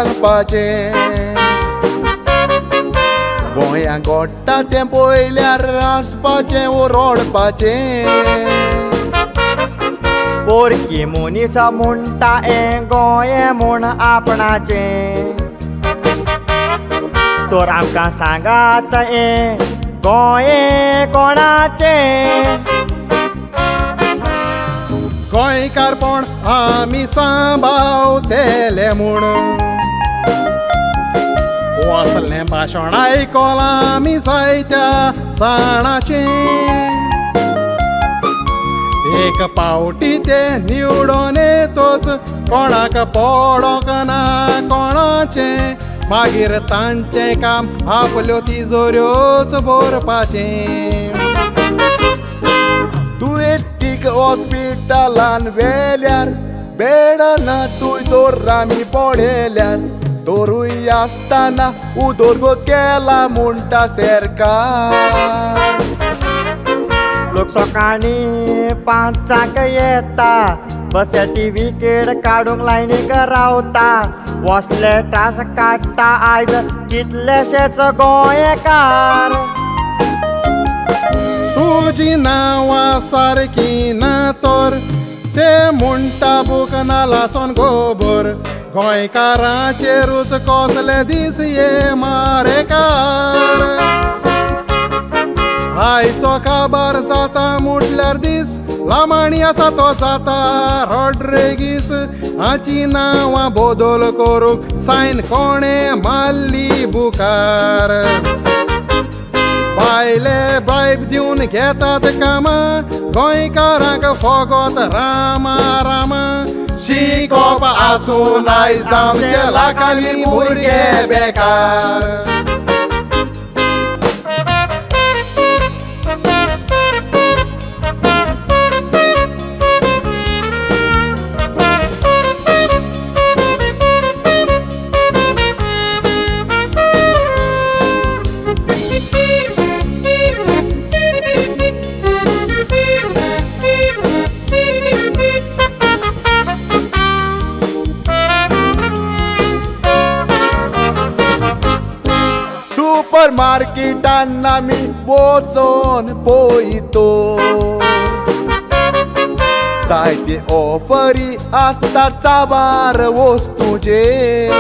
सांगपाचें गोंयांक घडटा तें पळयल्यार आसपाचें वो रडपाचें पोरकी मनीस म्हणटा हें गोंय म्हूण आपणाचें तर आमकां सांगात हें गोंय कोणाचें गोंयकारपण आमी सांबाळटले म्हूण वसलें भाशण आयकलां आमी जायत्या साणाचें एक पावटी ते निवडून येतोच कोणाक पडोंक ना कोणाचें मागीर तांचें काम आपल्यो तिजोऱ्योच भरपाचें दुयेंतीक हॉस्पिटलान व्हेल्यार बेड ना तुजोर आमी पळयल्यार दोरूय आसतना उदोरगो केला म्हणटा सरकार लोक सकाळीं 5 येता बसेची विकेट काडूंक लायनीक रावता वसले तास काडटा आयज कितलेशेच गोंयकार तुजी नांवां सारकी ना तर ते म्हणटा बूक नालासोन गोबर गोंयकारांचेरूच कसले दीस ये मारेकार आयचो काबार जाता म्हटल्यार दीस लामाणी आसा तो जाता रॉड्रिगीस हाची नांवां बदल करूंक सायन कोणें मारली बुकार बायले ब्रायब दिवन घेतात कामां गोंयकारांक फगत रामा रामा शिकोप आसून आयज आमचे लाखांनी भुरगे बेकार सुपर मार्केटान आमी वचोन पळयतो जायते ऑफरी आसतात साबार वस्तूचेर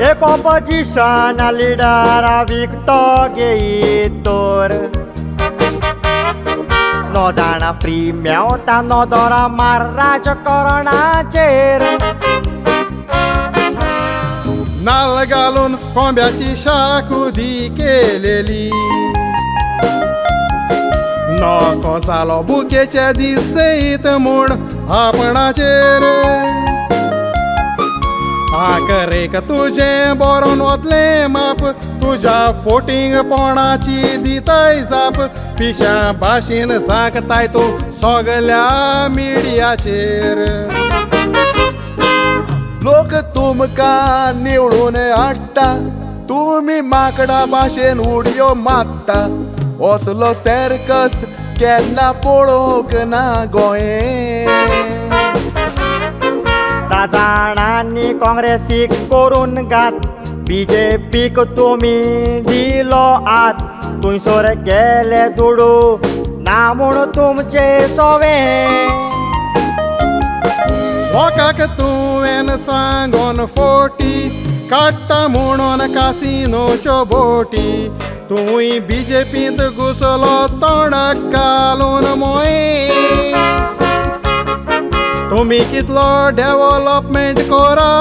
एक ऑपोजिशन लिडर विकतो घेयत तर नो जाणा फ्री मेवता नो दोरा मार राजकारणाचेर नाल घालून कोंब्याची शाकुदी केलेली नको जालो बुकेचे दीस जैत म्हूण आपणाचेर आकरेक तुजें बरोवन वतलें माप तुज्या फोटिंगपणाची दिताय जाप पिश्या भाशेन सांगताय तूं सगल्या मिडियाचेर लोक तुमकां निवडून हाडटा तुमी माकडा भाशेन उडयो मारता असलो सर्कस केन्ना पळोवंक ना गोंये जाणांनी काँग्रेसीक करून घात बीजेपीक तुमी दिलो आत थंयसर गेले दुडू ना म्हूण तुमचे सोवें लोकाक तुवें सांगोन फोटी काडटा म्हणून कासिनोच्यो बोटी तुय बीजेपींत घुसलो तोंडाक घालून मोये तुमी कितलो डेव्हलपमेंट करा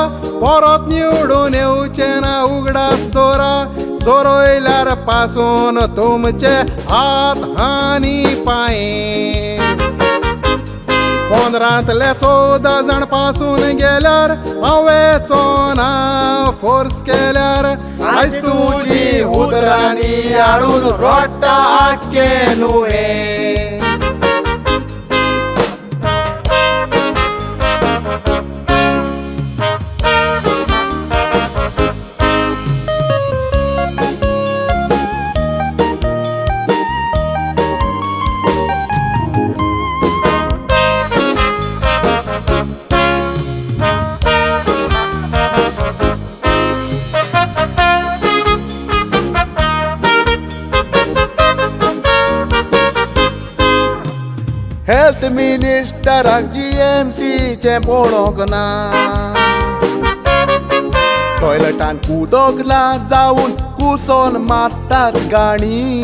परत निवडून येवचें ना उगडास दवरा चोरयल्यार पासून तुमचे हात आनी पांये 15तले 14 जाण पासून गेल्यार हांवें ना फोर्स केल्यार आयज तुजी उतरांनी हाडून रोडटा आख्खे नुये हेल्थ मिनिस्टराक GMCचे पळोवंक ना टॉयलेटान उदक ना जाऊन कुसोन मारतात गाणी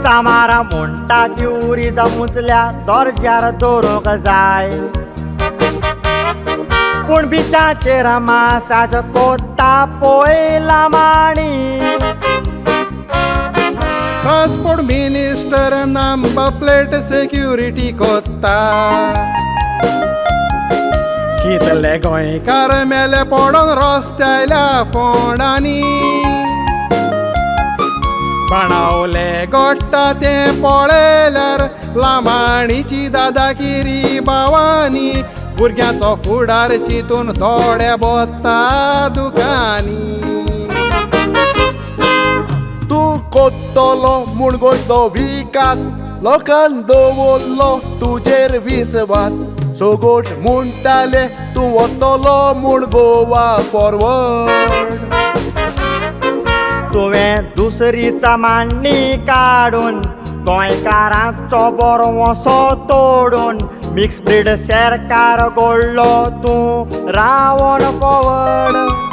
चामारा म्हणटा ट्युरिजम उचल्या दर्ज्यार दवरूंक जाय पूण बिचाचेर मासाच्या कोता पळयला माणी transport minister number plate security कोत्ता कितले गोंयकार मेले पडून रस्त्याल्या फोंडांनी बाणावले गोडटा ते पळयल्यार लांबाणीची दादागिरी भावांनी भुरग्यांचो फुडार चिंतून थोडे बोत्ता दुकानी तूं कोत्तलो म्हूण गोंयचो विकास लोकांन दवरलो तुजेर विस्वास सोगोट म्हणटाले तूं वतलो म्हूण गोवा फॉरवर्ड तुवें दुसरीचा मांडणी काडून गोंयकारांचो बरो वसो तोडून मिक्स ब्रीड सरकार घडलो तूं रावण फॉवर्ड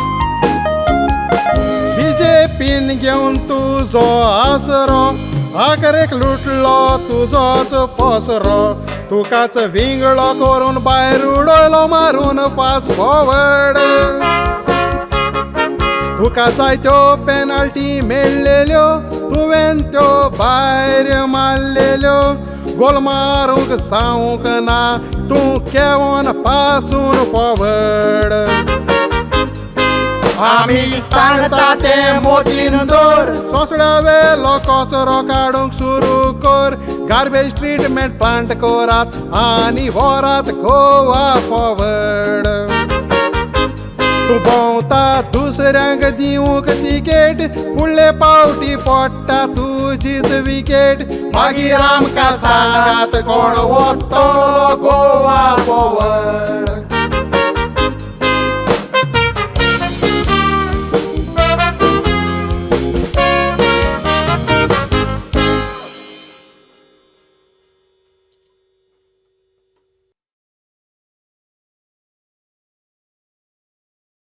बीजेपीन घेवन तुजो आसरो आखरेक लुटलो तुजोच पसरो तुकाच विंगडो करून भायर उडयलो मारून फास्ट फॉवर्ड तुका जायत्यो पेनल्टी मेळ्ळेल्यो तुवें त्यो भायर मारलेल्यो गोल मारूंक जावंक ना तूं केवोन पासून फॉवर्ड आमी सांगता ते मोदीन दवर सोंसड्या वेलो कचरो काडूंक सुरू कर गार्बेज ट्रीटमेंट प्लांट करात आनी व्हरात गोवा फॉवर्ड तूं भोंवता दुसऱ्यांक दिवंक तिकेट फुडले पावटी पडटा तुजीच विकेट मागीर आमकां सांगात कोण वतलो गोवा फॉवर्ड